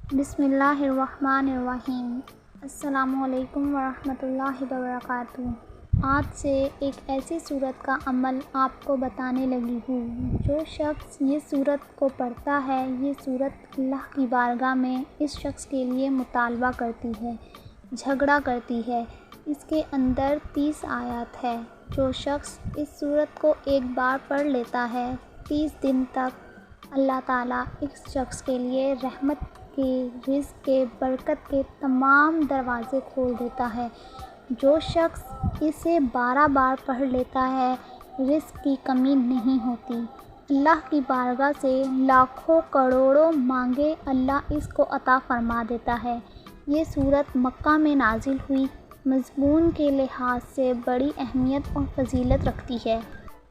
بسم اللہ الرحمن الرحیم۔ السلام علیکم ورحمۃ اللہ وبرکاتہ۔ آج سے ایک ایسی سورت کا عمل آپ کو بتانے لگی ہوں۔ جو شخص یہ سورت کو پڑھتا ہے، یہ سورت اللہ کی بارگاہ میں اس شخص کے لیے مطالبہ کرتی ہے، جھگڑا کرتی ہے۔ اس کے اندر 30 آیات ہے۔ جو شخص اس سورت کو ایک بار پڑھ لیتا ہے، 30 دن تک اللہ تعالیٰ اس شخص کے لیے رحمت کے، رزق کے، برکت کے تمام دروازے کھول دیتا ہے۔ جو شخص اسے 12 بار پڑھ لیتا ہے، رزق کی کمی نہیں ہوتی۔ اللہ کی بارگاہ سے لاکھوں کروڑوں مانگے، اللہ اس کو عطا فرما دیتا ہے۔ یہ سورت مکہ میں نازل ہوئی، مضمون کے لحاظ سے بڑی اہمیت اور فضیلت رکھتی ہے۔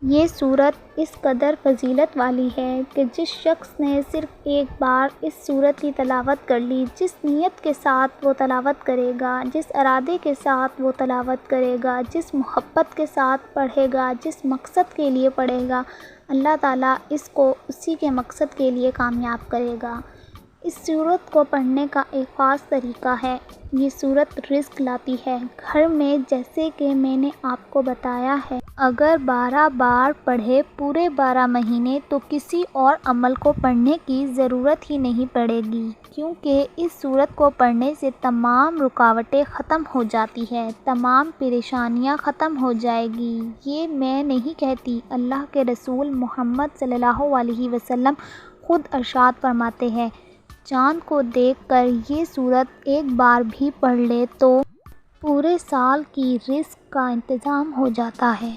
یہ سورت اس قدر فضیلت والی ہے کہ جس شخص نے صرف ایک بار اس سورت کی تلاوت کر لی، جس نیت کے ساتھ وہ تلاوت کرے گا، جس ارادے کے ساتھ وہ تلاوت کرے گا، جس محبت کے ساتھ پڑھے گا، جس مقصد کے لیے پڑھے گا، اللہ تعالیٰ اس کو اسی کے مقصد کے لیے کامیاب کرے گا۔ اس سورت کو پڑھنے کا ایک خاص طریقہ ہے۔ یہ سورت رزق لاتی ہے گھر میں، جیسے کہ میں نے آپ کو بتایا ہے۔ اگر 12 بار پڑھے پورے 12 مہینے تو کسی اور عمل کو پڑھنے کی ضرورت ہی نہیں پڑے گی، کیونکہ اس سورت کو پڑھنے سے تمام رکاوٹیں ختم ہو جاتی ہے، تمام پریشانیاں ختم ہو جائے گی۔ یہ میں نہیں کہتی، اللہ کے رسول محمد صلی اللہ علیہ وسلم خود ارشاد فرماتے ہیں، چاند کو دیکھ کر یہ سورت ایک بار بھی پڑھ لے تو پورے سال کی رزق کا انتظام ہو جاتا ہے۔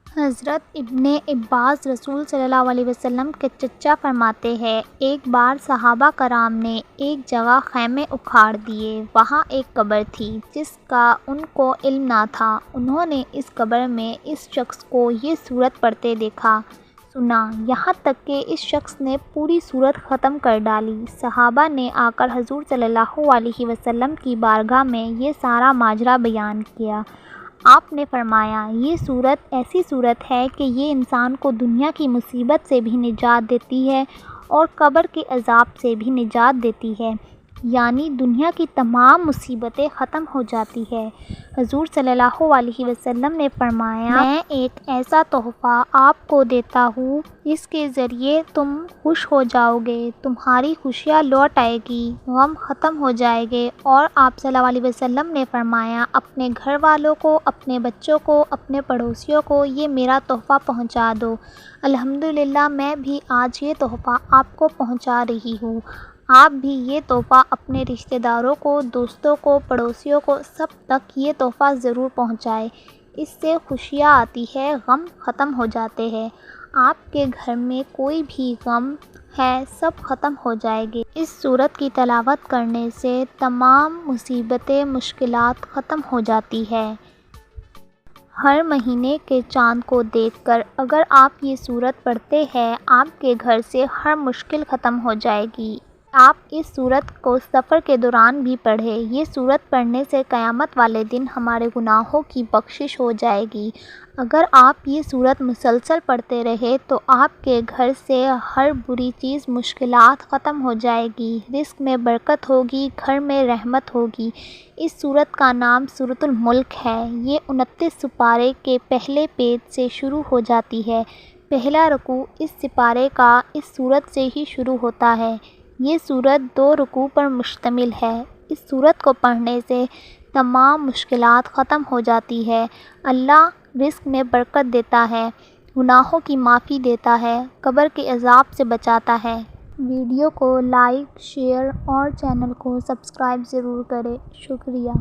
حضرت ابن عباس رسول صلی اللہ علیہ وسلم کے چچا فرماتے ہیں، ایک بار صحابہ کرام نے ایک جگہ خیمے اکھاڑ دیے۔ وہاں ایک قبر تھی جس کا ان کو علم نہ تھا۔ انہوں نے اس قبر میں اس شخص کو یہ سورت پڑھتے دیکھا، سنا، یہاں تک کہ اس شخص نے پوری سورت ختم کر ڈالی۔ صحابہ نے آ کر حضور صلی اللہ علیہ وسلم کی بارگاہ میں یہ سارا ماجرا بیان کیا۔ آپ نے فرمایا، یہ سورت ایسی سورت ہے کہ یہ انسان کو دنیا کی مصیبت سے بھی نجات دیتی ہے اور قبر کے عذاب سے بھی نجات دیتی ہے، یعنی دنیا کی تمام مصیبتیں ختم ہو جاتی ہے۔ حضور صلی اللہ علیہ وسلم نے فرمایا، میں ایک ایسا تحفہ آپ کو دیتا ہوں جس کے ذریعے تم خوش ہو جاؤ گے، تمہاری خوشیاں لوٹ آئے گی، غم ختم ہو جائے گے۔ اور آپ صلی اللہ علیہ وسلم نے فرمایا، اپنے گھر والوں کو، اپنے بچوں کو، اپنے پڑوسیوں کو یہ میرا تحفہ پہنچا دو۔ الحمدللہ میں بھی آج یہ تحفہ آپ کو پہنچا رہی ہوں۔ آپ بھی یہ تحفہ اپنے رشتہ داروں کو، دوستوں کو، پڑوسیوں کو، سب تک یہ تحفہ ضرور پہنچائے۔ اس سے خوشیاں آتی ہے، غم ختم ہو جاتے ہیں۔ آپ کے گھر میں کوئی بھی غم ہے، سب ختم ہو جائے گے۔ اس سورت کی تلاوت کرنے سے تمام مصیبتیں، مشکلات ختم ہو جاتی ہے۔ ہر مہینے کے چاند کو دیکھ کر اگر آپ یہ سورت پڑھتے ہیں، آپ کے گھر سے ہر مشکل ختم ہو جائے گی۔ آپ اس سورت کو سفر کے دوران بھی پڑھیں۔ یہ سورت پڑھنے سے قیامت والے دن ہمارے گناہوں کی بخشش ہو جائے گی۔ اگر آپ یہ سورت مسلسل پڑھتے رہے تو آپ کے گھر سے ہر بری چیز، مشکلات ختم ہو جائے گی، رزق میں برکت ہوگی، گھر میں رحمت ہوگی۔ اس سورت کا نام سورۃ الملک ہے۔ یہ 29 سپارے کے پہلے پیج سے شروع ہو جاتی ہے۔ پہلا رکوع اس سپارے کا اس سورت سے ہی شروع ہوتا ہے۔ یہ سورت 2 رکوع پر مشتمل ہے۔ اس سورت کو پڑھنے سے تمام مشکلات ختم ہو جاتی ہے۔ اللہ رزق میں برکت دیتا ہے، گناہوں کی معافی دیتا ہے، قبر کے عذاب سے بچاتا ہے۔ ویڈیو کو لائک، شیئر اور چینل کو سبسکرائب ضرور کریں۔ شکریہ۔